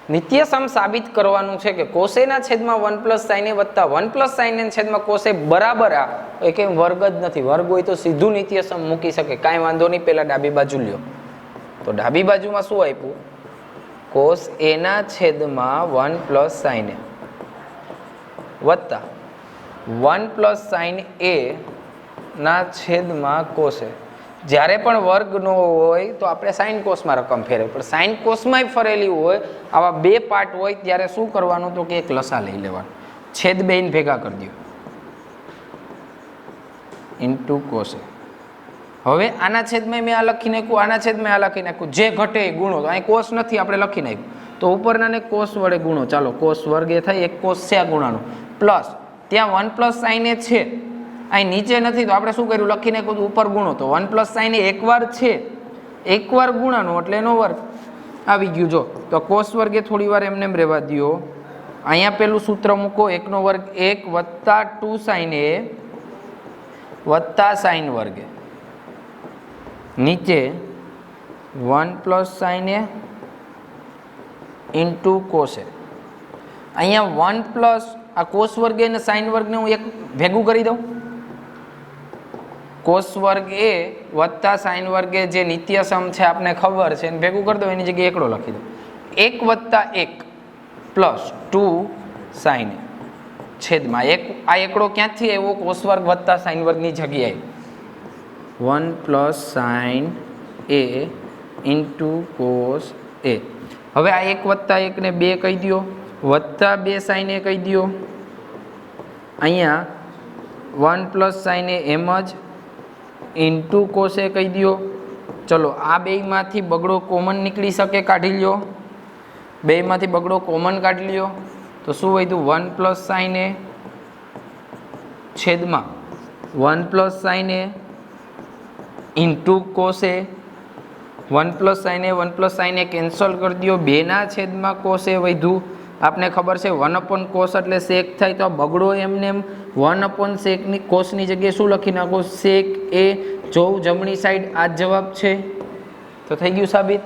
નિત્યસમ સાબિત કરવાનું છે કે કોસેના છેદમાં 1 પ્લસ સાઇન એ વત્તા 1 પ્લસ સાઇન એ છેદમાં કોસે બરાબર આ એ કેમ વર્ગ જ નથી. વર્ગ હોય તો સીધું નિત્યસમ મૂકી શકે, કાંઈ વાંધો નહીં. પહેલા ડાબી બાજુ લ્યો તો ડાબી બાજુમાં શું આપ્યું? કોસ એના છેદમાં 1 પ્લસ સાઇન એ વત્તા 1 પ્લસ સાઇન એ ના છેદમાં કોસે. જ્યારે પણ વર્ગ નો હોય તો આપણે સાઇન કોસમાં રકમ ફેરવે, પણ સાઇન કોસમાંય ફરેલી હોય, આવા બે પાર્ટ હોય ત્યારે શું કરવાનું? તો કે એક લસા લઈ લેવાનું, છેદ બેન ભેગા કરી દો ઇન્ટુ કોસે. હવે આના છેદમાં મેં આ લખી નાખ્યું, આના છેદમાં આ લખી નાખ્યું, જે ઘટે એ ગુણો. તો અહીં કોસ નથી, આપણે લખી નાખ્યું, તો ઉપરના ને કોસ વડે ગુણો. ચાલો કોસ વર્ગ એ થાય, એક કોસ છે આ ગુણાનું, પ્લસ ત્યાં 1 પ્લસ સાઇન એ છે, અહીં નીચે નથી તો આપણે શું કર્યું? લખી નાખ્યું ઉપર ગુણો. તો 1 પ્લસ સાઇન એ એકવાર છે, એકવાર ગુણાનો એટલે એનો વર્ગ આવી ગયું. જો તો કોસ વર્ગે થોડી વાર એમને એમ રહેવા દો. અહીંયા પેલું સૂત્ર મૂકો, 1 નો વર્ગ 1 વત્તા 2 સાઇન એ વત્તા સાઇન વર્ગે, નીચે 1 પ્લસ સાઇન એ ઇન્ટુ કોસે. અહીંયા 1 પ્લસ આ કોસ વર્ગે અને સાઇન વર્ગને હું એક ભેગું કરી દઉં. કોસ વર્ગ એ વત્તા સાઇન વર્ગે જે નિત્યસમ છે આપને ખબર છે, એને ભેગું કરી દો, એની જગ્યાએ એકડો લખી દો. 1 વત્તા 1 પ્લસ 2 સાઇન એ છેદમાં એક. આ એકડો ક્યાંથી આવ્યો? કોસ વર્ગ વત્તા સાઇન વર્ગની જગ્યાએ 1 પ્લસ સાઇન એ ઇન્ટુ કોસ એ. હવે આ 1 વત્તા 1 ને 2 કહી દો, વત્તા 2 સાઇન એ કહી દો. અહીંયા 1 પ્લસ સાઇન એ એમ જ ઇન્ટુ કોસે કહી દો. ચલો આ બેમાંથી બગડો કોમન નીકળી શકે, કાઢી લ્યો. બેમાંથી બગડો કોમન કાઢી લ્યો તો શું વધ્યું? 1 પ્લસ સાઇન એ છેદમાં 1 પ્લસ સાઇન એ ઇન્ટુ કોસે. 1 પ્લસ સાઇન એ 1 પ્લસ સાઇન એ કેન્સલ કરી દો, 2 છેદમાં કોસે વધ્યું. આપને ખબર છે 1 અપોન કોસ એટલે સેક થાય, તો આ બગડો એમને એમ 1 અપોન સેકની કોસની જગ્યાએ શું લખી નાખો? સેક એ. જો જમણી સાઈડ આ જ જવાબ છે, તો થઈ ગયું સાબિત.